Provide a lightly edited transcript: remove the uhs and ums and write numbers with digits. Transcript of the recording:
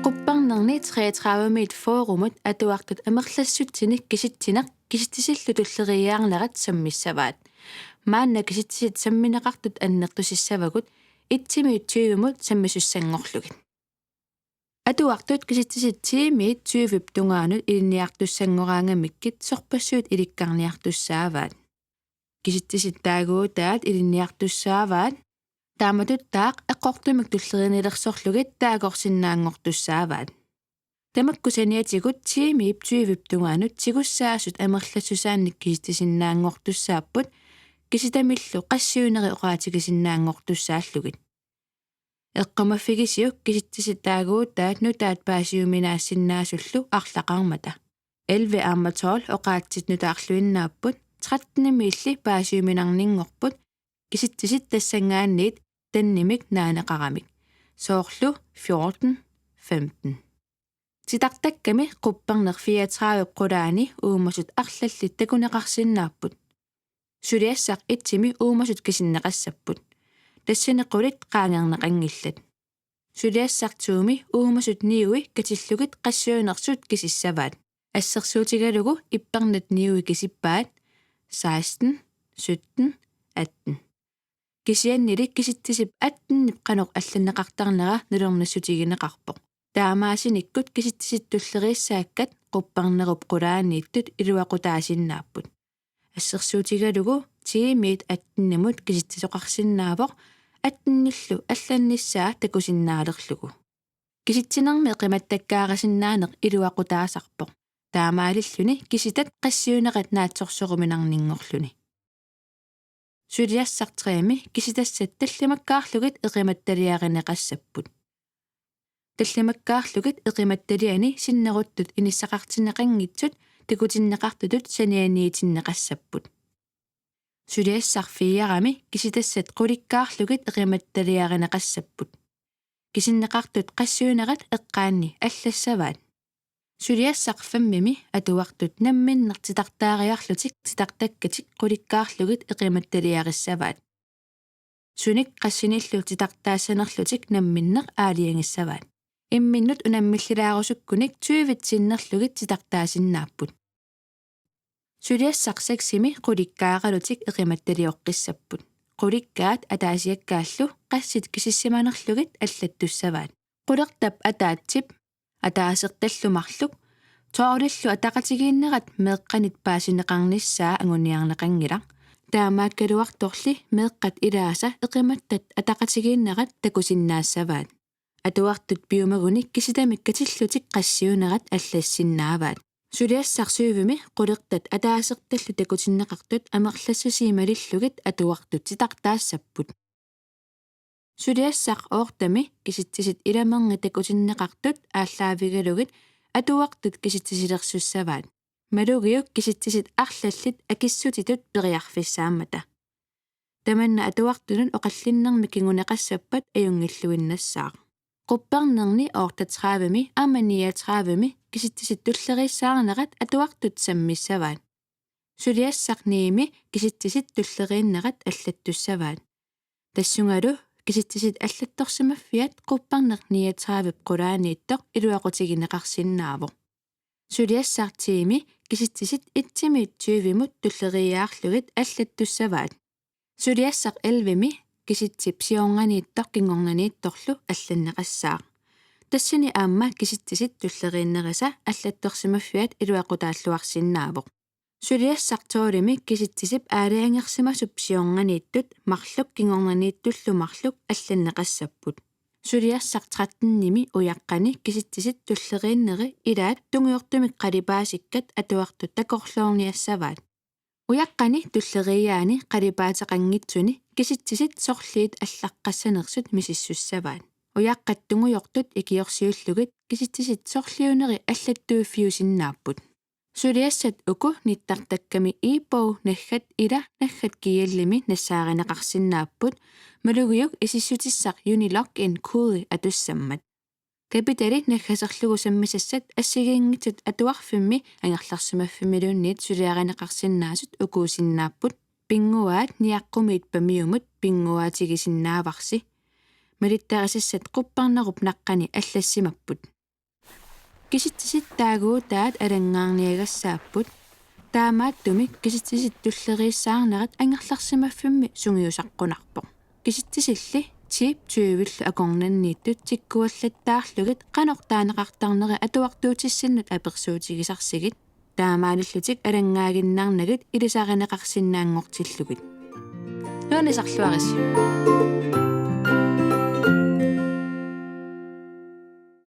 Qupparnerni 33 forumut atuartut amerlassuttinik kisittinaq kisittisillutulleriaarnerat sammissavaat maanna kisittisit sammineqartut annertusissavagut itsimiut 20mut sammisussanngorlugit atuartut kisittisit tiimiit 20 tungaanut ilinniartussangoraangamikkit sorpassuut ilikkarniartussaavaat kisittisit taaguutaat ilinniartussaavaat taamatut taaq eqqortumik tullerinelersorlugit taagorsinnaangortussaavaat tamakkusaniatigut tiimiip 20 tungaanut sigussaasut amerlassusaannik kisittisinnaangortussaapput kisitamillu qassiuneri oqaatigisinnaangortussaallugit eqqamaffigisiuk kisittisit taaguutaat nutaat paasiuminaassinnaasullu арлақармата 11 ааматоол оqaatsit nutaarluinnaapput 13 miilli paasiuminarninngorput kisittisit tassangaanniit tannimik naanaqaramik soorlu 14 15 titartakkami qupparner 34 qulaani uumasut arlallit takuneqarsinnaapput suliassaq itsimi uumasut kisinneqassapput тассинеқулит qaangerneqangillat suliassartuumi uumasut niui katillugit qassiunerсут kisissavaat ассерсуутигалугу иппернат niui kisippaat 16 17 18 кисианнили киситтисип 18 qanoq алланнеқартарнера нулернассутигинеқарпоқ таамаасиниккут киситтиситтуллериссааккат qupparnerup qulaaniittut илуақутаасиннааппут ассерсуутигалугу тиимиит 18-мут киситтисоқарсиннаавоқ 18-ниллу алланниссаа такусиннаалерлугу киситсинерми қиматтаккаарасиннаанеқ илуақутаасарпоқ таамаалиллуни киситат qassiuneqat наатсорсоруминарнингорлуни сулиассартриами киситассат таллимаккаарлугит эқиматталиаринеқассаппут таллимаккаарлугит эқиматталиани синнеруттут иниссақартинеқангитсут такутиннеқартутут санианиитиннеқассаппут сулиассарфиарами киситассат qulиккаарлугит эқиматталиаринеқассаппут кисиннеқартут qassiuneqat эққаанни аллассаваат сулиассарфаммими атуартут намминнертитартаариарлутик титартаккатик qulиккаарлугит эқиматталиариссаваат суник qassиниллу титартаассанерлутик намминнеқ аалиангиссаваат имминнут унаммиллилаарусуккуник 20-синнерлугит титартаасиннааппут сулиассарсаксими qulиккааралутик эқиматталиоққиссаппут qulиккаат атаасиаккааллу qaссит кисиссиманерлугит аллаттуссаваат qulертап атаатсип атаасерталлумарлук тоориллу атақатигииннерат меэққанит паасинеқарниссаа ангуниарнеқангила таамааккалуарторли меэққат илааса эқиматтат атақатигииннерат такусиннаассаваат атуартут пиумагуник киситамик катиллутик qassiunerat аллассиннааваат сулиассарсуивими qulертат атаасерталлу такутиннеқартут амерлассусиималиллугит атуартут титартаассаппут сулиассақ оортами киситсисит иламерни такутиннеқартут ааллаавигалугит атуартут киситсисилерсуссаваат малугиук киситсисит арлаллит акиссутитут периарфиссаамата таманна атуартунун оқаллиннерми кингунеқассаппат аюнгиллуиннассаа qupparnerni oortatravami amaniatravami kisitsisit tulleriissaanerat atuartut sammissavaat suliassarniimi kisitsisit tulleriinnerat allattussavaat tassungalu kisitsisit allattorsimaffiat qupparnerniatravip qulaaniittoq iluaqutigineqarsinnaavo suliassartiimi kisitsisit itsimiit 20mut tulleriaarlugit allattussavaat suliassaq 11mi kisitsip siornganiittoq kingornaniittorlu алланнеқассаа тассани аама киситсисит туллерииннериса аллатторсимаффиат илуақутааллуарсиннаавоқ сулиассартуулими киситсисип аалиангерсимасуп сиорнганииттут марлук кингорнанииттуллу марлук алланнеқассаппут сулиассар 13-ними уяққани киситсисит туллерииннери илаат тунгиортумик қалипаасиккат атуартут такорлуорниассаваат уяққани туллериаани қалипаатеқангитсуни киситсисит сорлиит аллаққассанерсут мисиссуссаваат уяққаттунгуйортут икиорсиуллугит киситсисит сорлиунери аллаттууффиусиннааппут сулиассат уку ниттартакками иипоу наггат ила наггат киаллими нассааринеқарсиннааппут малугиук исиссутиссақ юнилок ин куули атуссаммат капитали наггасерлугу саммисассат ассигиингитсут атуарфимми ангерларсимаффимилуунниит сулиаринеқарсиннаасут укуусиннааппут pinguaat niaqqumit pamiumut pinguaatigisinnaavaqsi malittarisissat qupparnerup naqqani аллассимаппут киситсисит таагуутаат алангаарниагассааппут таамааттуми киситсисит туллерииссаарнерат ангерларсимаффимми сунгиусаққунарпоқ киситсисилли тип тювилл акорнаннииттут тиккуаллаттаарлугит канортаанеқартарнери атуартуутиссиннут аперсуутигисарсигит таамаалиллутик алангаагиннаарнагит илисаринеқарсинаангортиллугит нуанисарлуарис